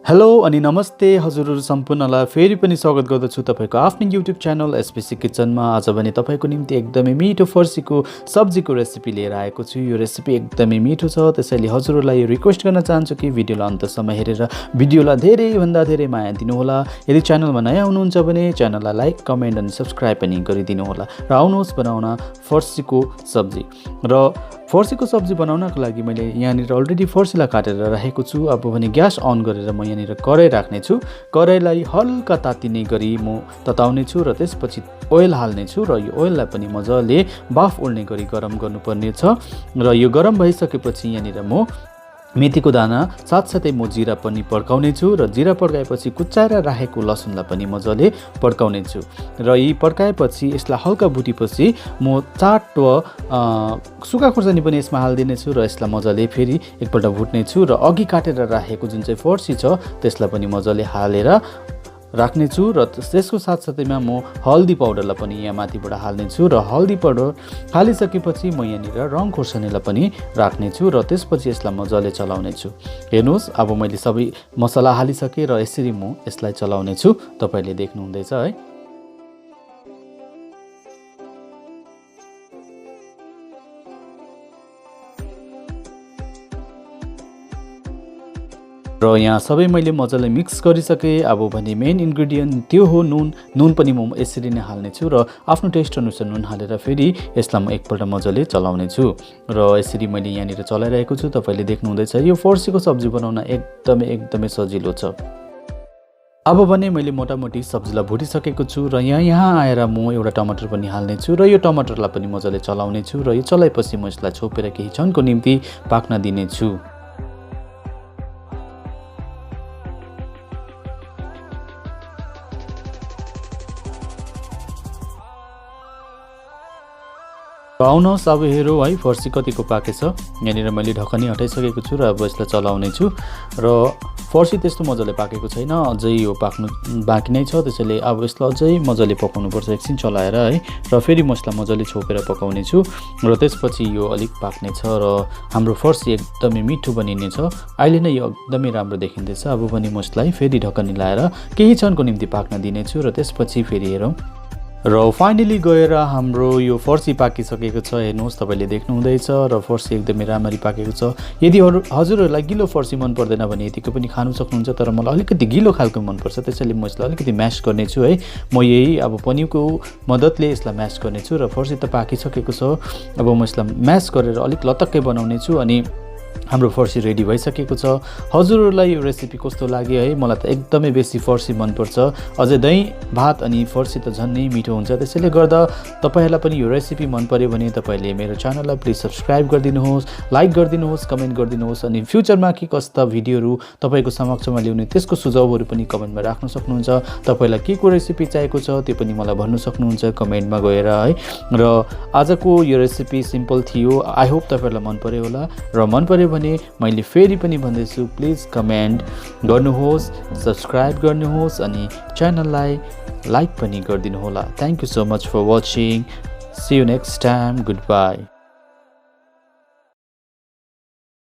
Hello अनि नमस्ते हजुरहरु सम्पूर्णलाई फेरि पनि स्वागत गर्दछु तपाईको आफ्नो YouTube च्यानल एसपीसी किचनमा। आज भने तपाईको निम्ति एकदमै मिठो फर्सीको सब्जीको रेसिपी लिएर आएको छु। यो रेसिपी एकदमै मिठो छ, त्यसैले हजुरहरुलाई रिक्वेस्ट गर्न चाहन्छु कि भिडियोलाई अन्तसम्म हेरेर भिडियोलाई धेरै भन्दा धेरै माया दिनु होला। यदि च्यानलमा नयाँ हुनुहुन्छ भने च्यानललाई लाइक, कमेन्ट अनि सब्स्क्राइब पनि गरिदिनु होला। र आउनुहोस् बनाउन फर्सीको सब्जी। र फर्सीको सब्जी बनाउनको लागि मैले यहाँनिर अलरेडी फर्सीलाई काटेर राखेको छु। अब भने ग्यास अन गरेर म यहाँनिर कराई राख्ने छु। कराईलाई हल्का तातिने गरी म तताउने छु र त्यसपछि ओइल हाल्ने छु र यो ओइललाई पनि मजाले बाफ उड्ने गरी गरम गर्नुपर्ने छ। र यो गरम भइसकेपछि यहाँनिर म मेथीको दाना साथसाथै म जिरा पनि पड्काउने छु र जिरा पड्काएपछि कुच्चाएर राखेको लसुनलाई पनि मजाले पड्काउने छु। र यी पड्काएपछि यसलाई हल्का भुटेपछि म चाट वा सुक्खा खुर्सानी पनि यसमा हाल्दिने छु र यसलाई मजाले फेरि एकपल्ट भुट्ने छु र अघि काटेर राखेको जुन चाहिँ फर्सी छ त्यसलाई पनि मजाले हालेर राख्ने छु। र त्यसको साथसाथैमा म हल्दी पाउडरलाई पनि यहाँ माथिबाट हाल्ने छु र हल्दी पाउडर हालिसकेपछि म यहाँनिर रङ खोर्सानीलाई पनि राख्ने छु र त्यसपछि यसलाई मजाले चलाउने छु। हेर्नुहोस्, अब मैले सबै मसला हालिसकेँ र यसरी म यसलाई चलाउने छु। तपाईले देख्नुहुँदैछ है। र यहाँ सबै मैले मजाले मिक्स गरिसकेँ। अब भने मेन इन्ग्रेडियन्ट त्यो हो नुन। नुन पनि म यसरी नै हाल्ने छु र आफ्नो टेस्ट अनुसार नुन हालेर फेरि यसलाई म एकपल्ट मजाले चलाउने छु। र यसरी मैले यहाँनिर चलाइरहेको छु। तपाईले देख्नुहुँदैछ यो फर्सीको सब्जी बनाउन एकदमै सजिलो छ। अब भने मैले मोटामोटी सब्जीलाई भुटिसकेको छु र यहाँ आएर म एउटा टमाटर पनि हाल्ने छु र यो टमाटरलाई पनि मजाले चलाउने छु र यो चलाएपछि म यसलाई छोपेर केही क्षणको निम्ति पाक्न दिने छु। आउनुहोस् अब हेरौँ है फर्सी कतिको पाकेछ। यहाँनिर मैले ढकनी हटाइसकेको छु र अब यसलाई चलाउने छु। र फर्सी त्यस्तो मजाले पाकेको छैन, अझै यो पाक्नु बाँकी नै छ। त्यसैले अब यसलाई अझै मजाले पकाउनुपर्छ एकछिन चलाएर है। र फेरि म यसलाई मजाले छोपेर पकाउने छु र त्यसपछि यो अलिक पाक्ने छ र हाम्रो फर्सी एकदमै मिठो बनिने छ। अहिले नै यो एकदमै राम्रो देखिँदैछ। अब पनि म यसलाई फेरि ढकनी लाएर केही क्षणको निम्ति पाक्न दिनेछु र त्यसपछि फेरि हेरौँ। र फाइनली गएर हाम्रो यो फर्सी पाकिसकेको छ। हेर्नुहोस्, तपाईले देख्नुहुँदैछ र फर्सी एकदमै राम्ररी पाकेको छ। यदि हजुरहरूलाई गिलो फर्सी मन पर्दैन भने यतिको पनि खानु सक्नुहुन्छ, तर मलाई अलिकति गिलो खालको मनपर्छ, त्यसैले म यसलाई अलिकति म्यास गर्ने छु है। म यही अब पन्युको मद्दतले यसलाई म्यास गर्ने छु र फर्सी त पाकिसकेको छ। अब म यसलाई म्यास गरेर अलिक लतक्कै बनाउने छु अनि हाम्रो फर्सी रेडी भइसकेको छ। हजुरहरूलाई यो रेसिपी कस्तो लाग्यो है? मलाई त एकदमै बेसी फर्सी मनपर्छ। अझै दही भात अनि फर्सी त झन्नै मिठो हुन्छ। त्यसैले गर्दा तपाईहरुलाई पनि यो रेसिपी मन पर्यो भने तपाईले मेरो च्यानललाई प्लिज सब्स्क्राइब गरिदिनुहोस्, लाइक गरिदिनुहोस्, कमेन्ट गरिदिनुहोस् अनि फ्युचरमा के कस्ता भिडियोहरू तपाईको समक्षमा ल्याउने त्यसको सुझावहरू पनि कमेन्टमा राख्न सक्नुहुन्छ। तपाईलाई के को रेसिपी चाहिएको छ त्यो पनि मलाई भन्नु सक्नुहुन्छ कमेन्टमा गएर है। र आजको यो रेसिपी सिम्पल थियो। आई होप तपाईहरुलाई मन पर्यो होला र मन पर्यो भने मैले फेरि पनि भन्दैछु, प्लिज कमेन्ट गर्नुहोस्, सब्स्क्राइब गर्नुहोस् अनि च्यानललाई लाइक पनि गरिदिनु होला। Thank you so much for watching. See you next time. Good by.